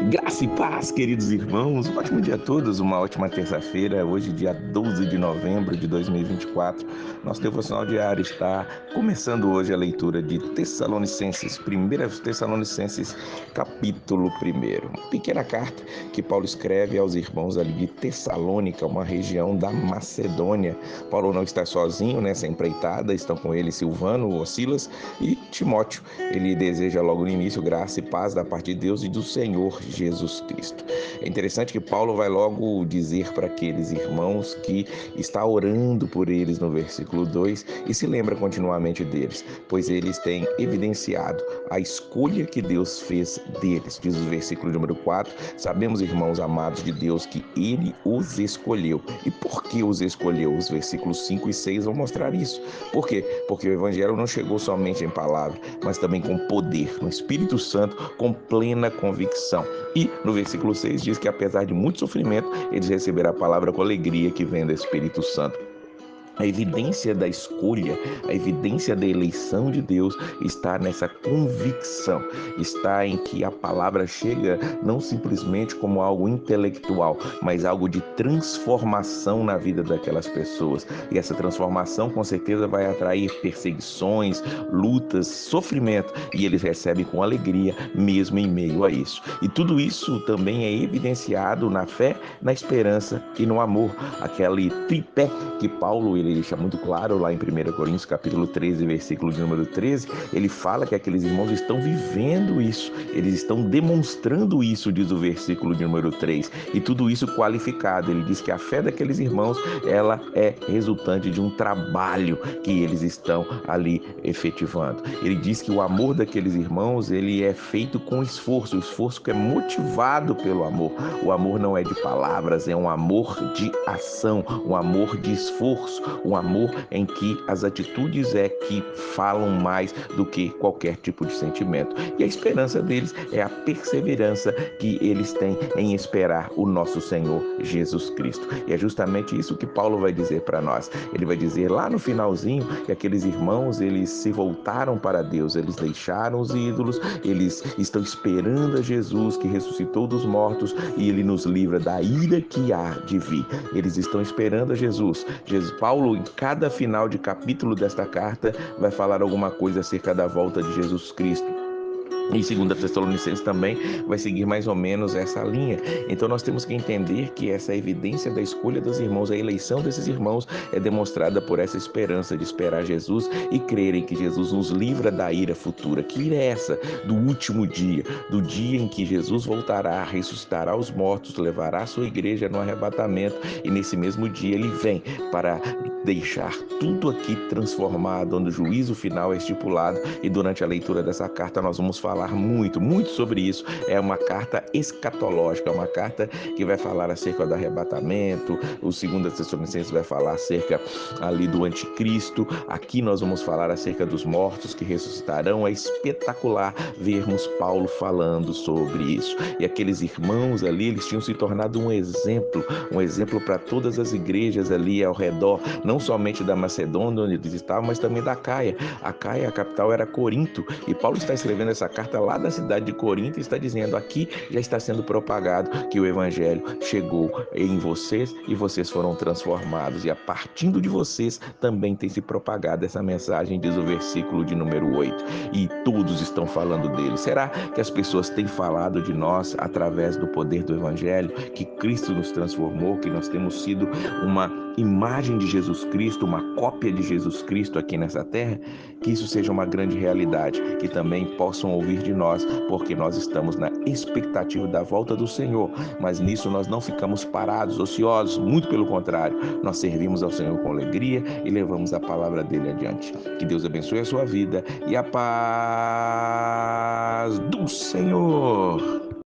Graça e paz, queridos irmãos. Um ótimo dia a todos, uma ótima terça-feira. Hoje, dia 12 de novembro de 2024. Nosso devocional diário está começando hoje a leitura de Tessalonicenses, 1 Tessalonicenses, capítulo 1. Uma pequena carta que Paulo escreve aos irmãos ali de Tessalônica, uma região da Macedônia. Paulo não está sozinho nessa empreitada, estão com ele Silvano, Silas e Timóteo. Ele deseja logo no início graça e paz da parte de Deus e do Senhor Jesus Cristo. É interessante que Paulo vai logo dizer para aqueles irmãos que está orando por eles no versículo 2 e se lembra continuamente deles, pois eles têm evidenciado a escolha que Deus fez deles. Diz o versículo número 4, sabemos, irmãos amados de Deus, que ele os escolheu. E por que os escolheu? Os versículos 5 e 6 vão mostrar isso. Por quê? Porque o evangelho não chegou somente em palavra, mas também com poder, no Espírito Santo, com plena convicção. E no versículo 6 diz que apesar de muito sofrimento, eles receberam a palavra com alegria que vem do Espírito Santo. A evidência da escolha, a evidência da eleição de Deus está nessa convicção, está em que a palavra chega não simplesmente como algo intelectual, mas algo de transformação na vida daquelas pessoas. E essa transformação com certeza vai atrair perseguições, lutas, sofrimento, e eles recebem com alegria mesmo em meio a isso. E tudo isso também é evidenciado na fé, na esperança e no amor, aquele tripé que Paulo ele deixa muito claro lá em 1 Coríntios capítulo 13, versículo de número 13, ele fala que aqueles irmãos estão vivendo isso, eles estão demonstrando isso, diz o versículo de número 3, e tudo isso qualificado. Ele diz que a fé daqueles irmãos, ela é resultante de um trabalho que eles estão ali efetivando. Ele diz que o amor daqueles irmãos, ele é feito com esforço, o esforço que é motivado pelo amor. O amor não é de palavras, é um amor de ação, um amor de esforço, um amor em que as atitudes é que falam mais do que qualquer tipo de sentimento. E a esperança deles é a perseverança que eles têm em esperar o nosso Senhor Jesus Cristo. E é justamente isso que Paulo vai dizer para nós. Ele vai dizer lá no finalzinho que aqueles irmãos, eles se voltaram para Deus, eles deixaram os ídolos, eles estão esperando a Jesus que ressuscitou dos mortos e ele nos livra da ira que há de vir. Eles estão esperando a Jesus. Paulo, em cada final de capítulo desta carta, vai falar alguma coisa acerca da volta de Jesus Cristo. E 2 Tessalonicenses também vai seguir mais ou menos essa linha. Então nós temos que entender que essa evidência da escolha dos irmãos, a eleição desses irmãos é demonstrada por essa esperança de esperar Jesus e crerem que Jesus nos livra da ira futura. Que ira é essa? Do último dia, do dia em que Jesus voltará, ressuscitará os mortos, levará a sua igreja no arrebatamento e nesse mesmo dia ele vem para deixar tudo aqui transformado, onde o juízo final é estipulado. E durante a leitura dessa carta nós vamos falar muito sobre isso. É uma carta escatológica, uma carta que vai falar acerca do arrebatamento. O 2 Tessalonicenses vai falar acerca ali do anticristo. Aqui nós vamos falar acerca dos mortos que ressuscitarão. É espetacular vermos Paulo falando sobre isso. E aqueles irmãos ali, eles tinham se tornado um exemplo para todas as igrejas ali ao redor, não somente da Macedônia onde eles estavam, mas também da Caia. A Caia, a capital, era Corinto, e Paulo está escrevendo essa carta lá da cidade de Corinto e está dizendo: aqui já está sendo propagado que o evangelho chegou em vocês e vocês foram transformados, e a partir de vocês também tem se propagado essa mensagem, diz o versículo de número 8, e todos estão falando dele. Será que as pessoas têm falado de nós através do poder do evangelho, que Cristo nos transformou, que nós temos sido uma imagem de Jesus Cristo, uma cópia de Jesus Cristo aqui nessa terra? Que isso seja uma grande realidade, que também possam ouvir de nós, porque nós estamos na expectativa da volta do Senhor, mas nisso nós não ficamos parados, ociosos, muito pelo contrário, nós servimos ao Senhor com alegria e levamos a palavra dele adiante. Que Deus abençoe a sua vida e a paz do Senhor.